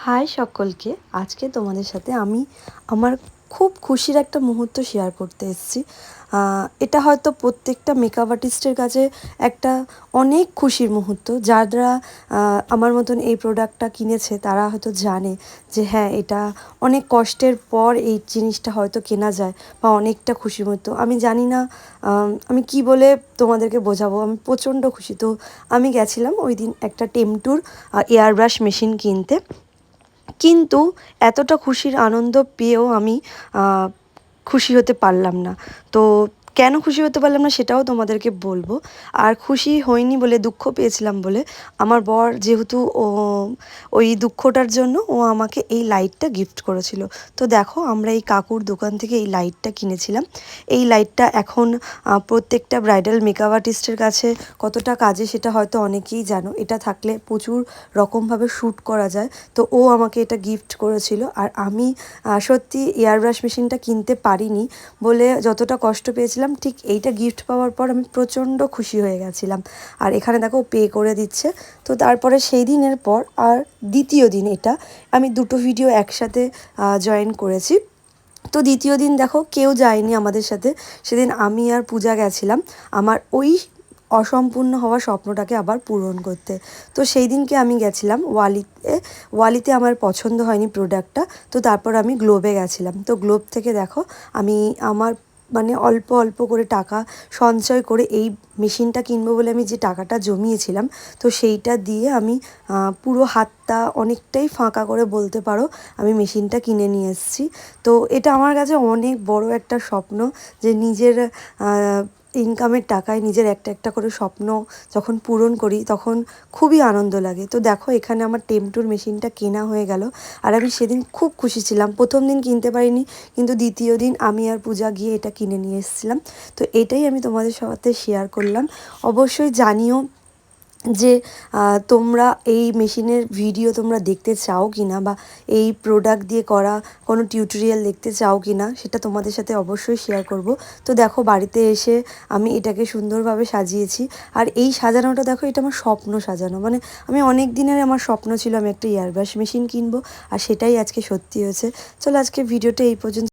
High সকলকে, আজকে তোমাদের সাথে আমি আমার খুব খুশির একটা মুহূর্ত শেয়ার করতে এসেছি। এটা হয়তো প্রত্যেকটা মেকআপ আর্টিস্টের কাছে একটা অনেক খুশির মুহূর্ত। যারা আমার মতন এই প্রোডাক্টটা কিনেছে তারা হয়তো জানে যে হ্যাঁ, এটা অনেক কষ্টের পর এই জিনিসটা হয়তো কেনা যায় বা অনেকটা খুশির মুহূর্ত। আমি জানি না আমি কি বলে তোমাদেরকে বোঝাবো, আমি প্রচণ্ড খুশি। তো আমি গেছিলাম ওই দিন একটা টেমটুর এয়ার ব্রাশ মেশিন কিনতে, কিন্তু এতটা খুশির আনন্দ পেয়েও আমি খুশি হতে পারলাম না। তো কেন খুশি হতে পারলাম না সেটাও তোমাদেরকে বলবো। আর খুশি হইনি বলে, দুঃখ পেয়েছিলাম বলে, আমার বর যেহেতু ওই দুঃখটার জন্য ও আমাকে এই লাইটটা গিফট করেছিল। তো দেখো, আমরা এই কাকুর দোকান থেকে এই লাইটটা কিনেছিলাম। এই লাইটটা এখন প্রত্যেকটা ব্রাইডাল মেকআপ আর্টিস্টের কাছে কতটা কাজে সেটা হয়তো অনেকেই জানো। এটা থাকলে প্রচুর রকমভাবে শ্যুট করা যায়। তো ও আমাকে এটা গিফট করেছিল। আর আমি সত্যি এয়ার ব্রাশ মেশিনটা কিনতে পারিনি বলে যতটা কষ্ট পেয়েছিলাম, ঠিক এইটা গিফট পাওয়ার পর আমি প্রচণ্ড খুশি হয়ে গেছিলাম। আর এখানে দেখো পে করে দিচ্ছে। তো তারপরে সেই দিনের পর আর দ্বিতীয় দিন, এটা আমি দুটো ভিডিও একসাথে জয়েন করেছি। তো দ্বিতীয় দিন দেখো কেউ যায়নি আমাদের সাথে। সেদিন আমি আর পূজা গেছিলাম আমার ওই অসম্পূর্ণ হওয়া স্বপ্নটাকে আবার পূরণ করতে। তো সেই দিনকে আমি গেছিলাম ওয়ালিতে আমার পছন্দ হয়নি প্রোডাক্টটা। তো তারপর আমি গ্লোবে গেছিলাম। তো গ্লোব থেকে দেখো আমি আমার মানে অল্প অল্প করে টাকা সঞ্চয় করে এই মেশিনটা কিনবো বলে আমি যে টাকাটা জমিয়েছিলাম, তো সেইটা দিয়ে আমি পুরো হাতটা অনেকটাই ফাঁকা করে বলতে পারো আমি মেশিনটা কিনে নিয়ে এসেছি। তো এটা আমার কাছে অনেক বড় একটা স্বপ্ন যে নিজের ইনকামের টাকায় নিজের একটা একটা করে স্বপ্ন যখন পূরণ করি তখন খুবই আনন্দ লাগে। তো দেখো এখানে আমার টেমটুর মেশিনটা কেনা হয়ে গেল। আর আমি সেদিন খুব খুশি ছিলাম। প্রথম দিন কিনতে পারিনি, কিন্তু দ্বিতীয় দিন আমি আর পূজা গিয়ে এটা কিনে নিয়ে এসেছিলাম। তো এটাই আমি তোমাদের সাথে শেয়ার করলাম। অবশ্যই জানিও যে তোমরা এই মেশিনের ভিডিও তোমরা দেখতে চাও কি না, বা এই প্রোডাক্ট দিয়ে করা কোনো টিউটোরিয়াল দেখতে চাও কি না, সেটা তোমাদের সাথে অবশ্যই শেয়ার করব। তো দেখো বাড়িতে এসে আমি এটাকে সুন্দরভাবে সাজিয়েছি। আর এই সাজানোটা দেখো, এটা আমার স্বপ্ন সাজানো, মানে আমি অনেক দিনের আমার স্বপ্ন ছিল আমি একটা এয়ারব্রাশ মেশিন কিনবো, আর সেটাই আজকে সত্যি হয়েছে। চলো আজকে ভিডিওটা এই পর্যন্ত।